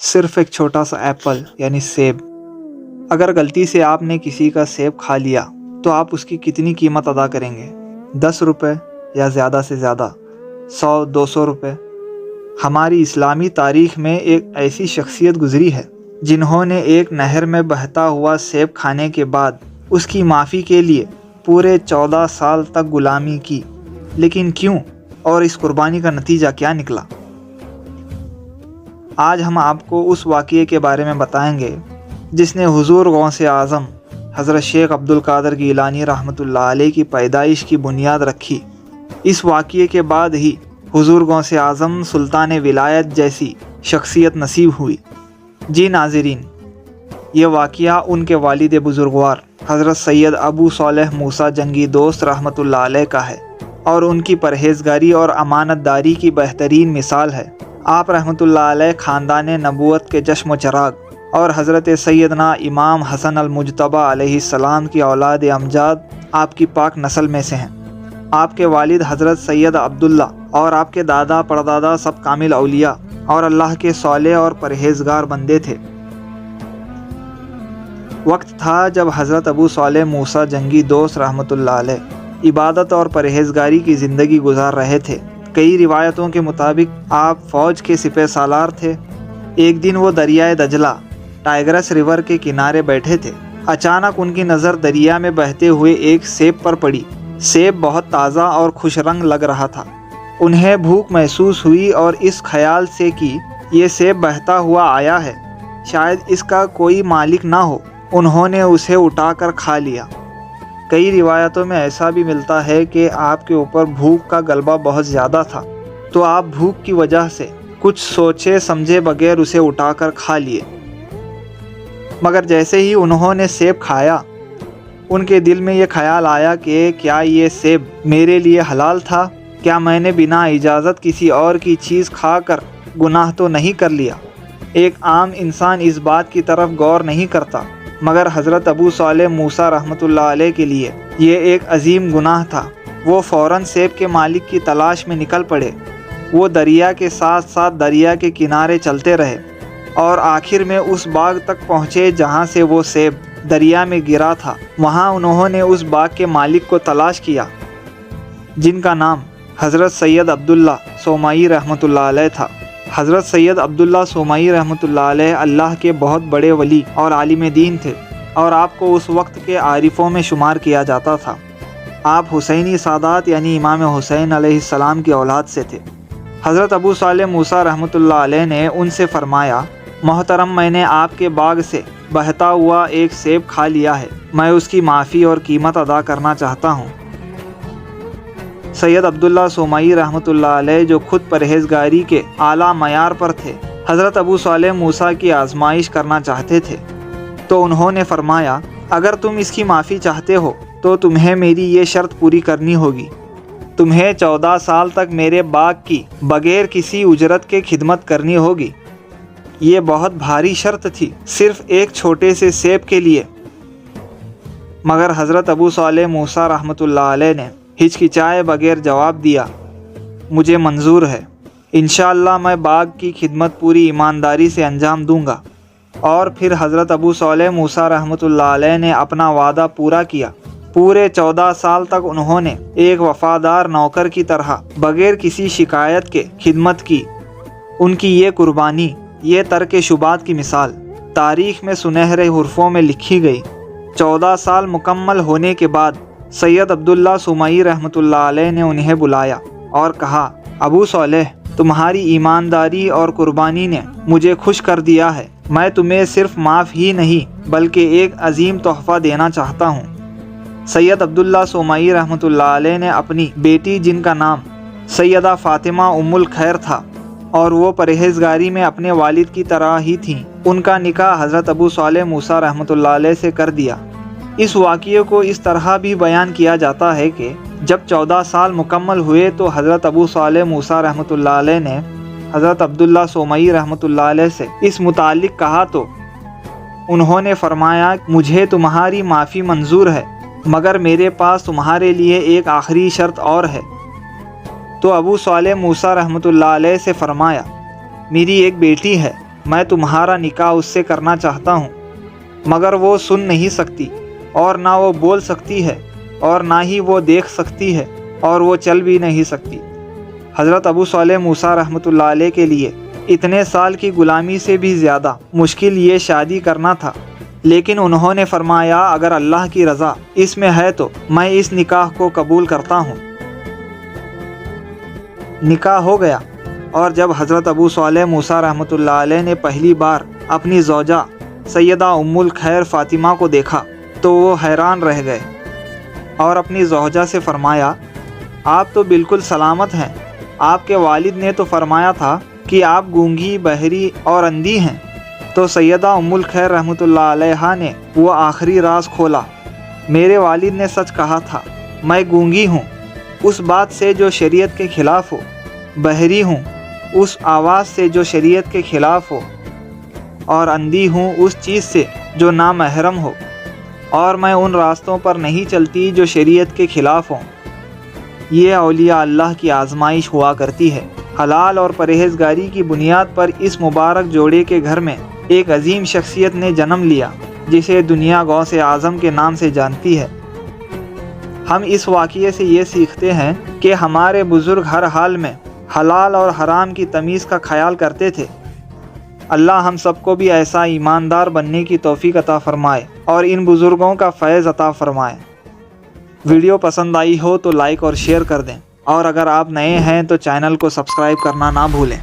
صرف ایک چھوٹا سا ایپل یعنی سیب، اگر غلطی سے آپ نے کسی کا سیب کھا لیا تو آپ اس کی کتنی قیمت ادا کریں گے؟ 10 روپے یا زیادہ سے زیادہ 100-200 روپے؟ ہماری اسلامی تاریخ میں ایک ایسی شخصیت گزری ہے جنہوں نے ایک نہر میں بہتا ہوا سیب کھانے کے بعد اس کی معافی کے لیے پورے 14 سال تک غلامی کی۔ لیکن کیوں، اور اس قربانی کا نتیجہ کیا نکلا؟ آج ہم آپ کو اس واقعے کے بارے میں بتائیں گے جس نے حضور غوث اعظم حضرت شیخ عبد القادر گیلانی رحمۃ اللہ علیہ کی پیدائش کی بنیاد رکھی۔ اس واقعے کے بعد ہی حضور غوث اعظم سلطان ولایت جیسی شخصیت نصیب ہوئی۔ جی ناظرین، یہ واقعہ ان کے والد بزرگوار حضرت سید ابو صالح موسیٰ جنگی دوست رحمۃ اللہ علیہ کا ہے اور ان کی پرہیزگاری اور امانت داری کی بہترین مثال ہے۔ آپ رحمۃ اللہ علیہ خاندان نبوت کے چشم و چراغ اور حضرت سیدنا امام حسن المجتبی علیہ السلام کی اولاد امجاد آپ کی پاک نسل میں سے ہیں۔ آپ کے والد حضرت سید عبداللہ اور آپ کے دادا پردادا سب کامل اولیاء اور اللہ کے صالح اور پرہیزگار بندے تھے۔ وقت تھا جب حضرت ابو صالح موسیٰ جنگی دوست رحمۃ اللہ علیہ عبادت اور پرہیزگاری کی زندگی گزار رہے تھے۔ کئی روایتوں کے مطابق آپ فوج کے سپہ سالار تھے۔ ایک دن وہ دریائے دجلہ ٹائگرس ریور کے کنارے بیٹھے تھے۔ اچانک ان کی نظر دریا میں بہتے ہوئے ایک سیب پر پڑی۔ سیب بہت تازہ اور خوش رنگ لگ رہا تھا۔ انہیں بھوک محسوس ہوئی اور اس خیال سے کہ یہ سیب بہتا ہوا آیا ہے، شاید اس کا کوئی مالک نہ ہو، انہوں نے اسے اٹھا کر کھا لیا۔ کئی روایتوں میں ایسا بھی ملتا ہے کہ آپ کے اوپر بھوک کا غلبہ بہت زیادہ تھا، تو آپ بھوک کی وجہ سے کچھ سوچے سمجھے بغیر اسے اٹھا کر کھا لیے۔ مگر جیسے ہی انہوں نے سیب کھایا، ان کے دل میں یہ خیال آیا کہ کیا یہ سیب میرے لیے حلال تھا؟ کیا میں نے بنا اجازت کسی اور کی چیز کھا کر گناہ تو نہیں کر لیا؟ ایک عام انسان اس بات کی طرف غور نہیں کرتا، مگر حضرت ابو صالح موسیٰ رحمۃ اللہ علیہ کے لیے یہ ایک عظیم گناہ تھا۔ وہ فوراً سیب کے مالک کی تلاش میں نکل پڑے۔ وہ دریا کے ساتھ ساتھ دریا کے کنارے چلتے رہے اور آخر میں اس باغ تک پہنچے جہاں سے وہ سیب دریا میں گرا تھا۔ وہاں انہوں نے اس باغ کے مالک کو تلاش کیا، جن کا نام حضرت سید عبداللہ سومائی رحمۃ اللہ علیہ تھا۔ حضرت سید عبداللہ سومائی رحمۃ اللہ علیہ اللہ کے بہت بڑے ولی اور عالم دین تھے، اور آپ کو اس وقت کے عارفوں میں شمار کیا جاتا تھا۔ آپ حسینی سادات یعنی امام حسین علیہ السلام کی اولاد سے تھے۔ حضرت ابو صالح موسیٰ رحمۃ اللہ علیہ نے ان سے فرمایا، محترم، میں نے آپ کے باغ سے بہتا ہوا ایک سیب کھا لیا ہے، میں اس کی معافی اور قیمت ادا کرنا چاہتا ہوں۔ سید عبداللہ سومائی رحمۃ اللہ علیہ جو خود پرہیزگاری کے اعلیٰ معیار پر تھے، حضرت ابو صالح موسیٰ کی آزمائش کرنا چاہتے تھے، تو انہوں نے فرمایا، اگر تم اس کی معافی چاہتے ہو تو تمہیں میری یہ شرط پوری کرنی ہوگی۔ تمہیں 14 سال تک میرے باغ کی بغیر کسی اجرت کے خدمت کرنی ہوگی۔ یہ بہت بھاری شرط تھی صرف ایک چھوٹے سے سیب کے لیے، مگر حضرت ابو صالح موسیٰ رحمۃ اللہ علیہ نے ہچکچائے بغیر جواب دیا، مجھے منظور ہے، انشاءاللہ میں باغ کی خدمت پوری ایمانداری سے انجام دوں گا۔ اور پھر حضرت ابو صالح موسیٰ رحمۃ اللہ علیہ نے اپنا وعدہ پورا کیا۔ پورے 14 سال تک انہوں نے ایک وفادار نوکر کی طرح بغیر کسی شکایت کے خدمت کی۔ ان کی یہ قربانی، یہ ترک شبہات کی مثال تاریخ میں سنہرے حروفوں میں لکھی گئی۔ 14 سال مکمل ہونے کے بعد سید عبداللہ سومائی رحمۃ اللہ علیہ نے انہیں بلایا اور کہا، ابو صالح، تمہاری ایمانداری اور قربانی نے مجھے خوش کر دیا ہے۔ میں تمہیں صرف معاف ہی نہیں بلکہ ایک عظیم تحفہ دینا چاہتا ہوں۔ سید عبداللہ سومائی رحمۃ اللہ علیہ نے اپنی بیٹی، جن کا نام سیدہ فاطمہ ام الخیر تھا اور وہ پرہیزگاری میں اپنے والد کی طرح ہی تھیں، ان کا نکاح حضرت ابو صالح موسیٰ رحمۃ اللہ علیہ سے کر دیا۔ اس واقعے کو اس طرح بھی بیان کیا جاتا ہے کہ جب 14 سال مکمل ہوئے تو حضرت ابو صالح موسیٰ رحمۃ اللہ علیہ نے حضرت عبداللہ سومائی رحمۃ اللہ علیہ سے اس متعلق کہا تو انہوں نے فرمایا، مجھے تمہاری معافی منظور ہے، مگر میرے پاس تمہارے لیے ایک آخری شرط اور ہے۔ تو ابو صالح موسیٰ رحمۃ اللہ علیہ سے فرمایا، میری ایک بیٹی ہے میں تمہارا نکاح اس سے کرنا چاہتا ہوں، مگر وہ سن نہیں سکتی، اور نہ وہ بول سکتی ہے، اور نہ ہی وہ دیکھ سکتی ہے، اور وہ چل بھی نہیں سکتی۔ حضرت ابو صالح موسیٰ رحمۃ اللہ علیہ کے لیے اتنے سال کی غلامی سے بھی زیادہ مشکل یہ شادی کرنا تھا، لیکن انہوں نے فرمایا اگر اللہ کی رضا اس میں ہے تو میں اس نکاح کو قبول کرتا ہوں۔ نکاح ہو گیا، اور جب حضرت ابو صالح موسیٰ رحمۃ اللہ علیہ نے پہلی بار اپنی زوجہ سیدہ ام الخیر فاطمہ کو دیکھا تو وہ حیران رہ گئے، اور اپنی زوجہ سے فرمایا آپ تو بالکل سلامت ہیں، آپ کے والد نے تو فرمایا تھا کہ آپ گونگی، بہری اور اندھی ہیں۔ تو سیدہ ام الخیر رحمۃ اللہ علیہ نے وہ آخری راز کھولا، میرے والد نے سچ کہا تھا، میں گونگی ہوں اس بات سے جو شریعت کے خلاف ہو، بہری ہوں اس آواز سے جو شریعت کے خلاف ہو، اور اندھی ہوں اس چیز سے جو نامحرم ہو، اور میں ان راستوں پر نہیں چلتی جو شریعت کے خلاف ہوں۔ یہ اولیاء اللہ کی آزمائش ہوا کرتی ہے۔ حلال اور پرہیزگاری کی بنیاد پر اس مبارک جوڑے کے گھر میں ایک عظیم شخصیت نے جنم لیا جسے دنیا غوث اعظم کے نام سے جانتی ہے۔ ہم اس واقعے سے یہ سیکھتے ہیں کہ ہمارے بزرگ ہر حال میں حلال اور حرام کی تمیز کا خیال کرتے تھے۔ اللہ ہم سب کو بھی ایسا ایماندار بننے کی توفیق عطا فرمائے اور ان بزرگوں کا فیض عطا فرمائے۔ ویڈیو پسند آئی ہو تو لائک اور شیئر کر دیں، اور اگر آپ نئے ہیں تو چینل کو سبسکرائب کرنا نہ بھولیں۔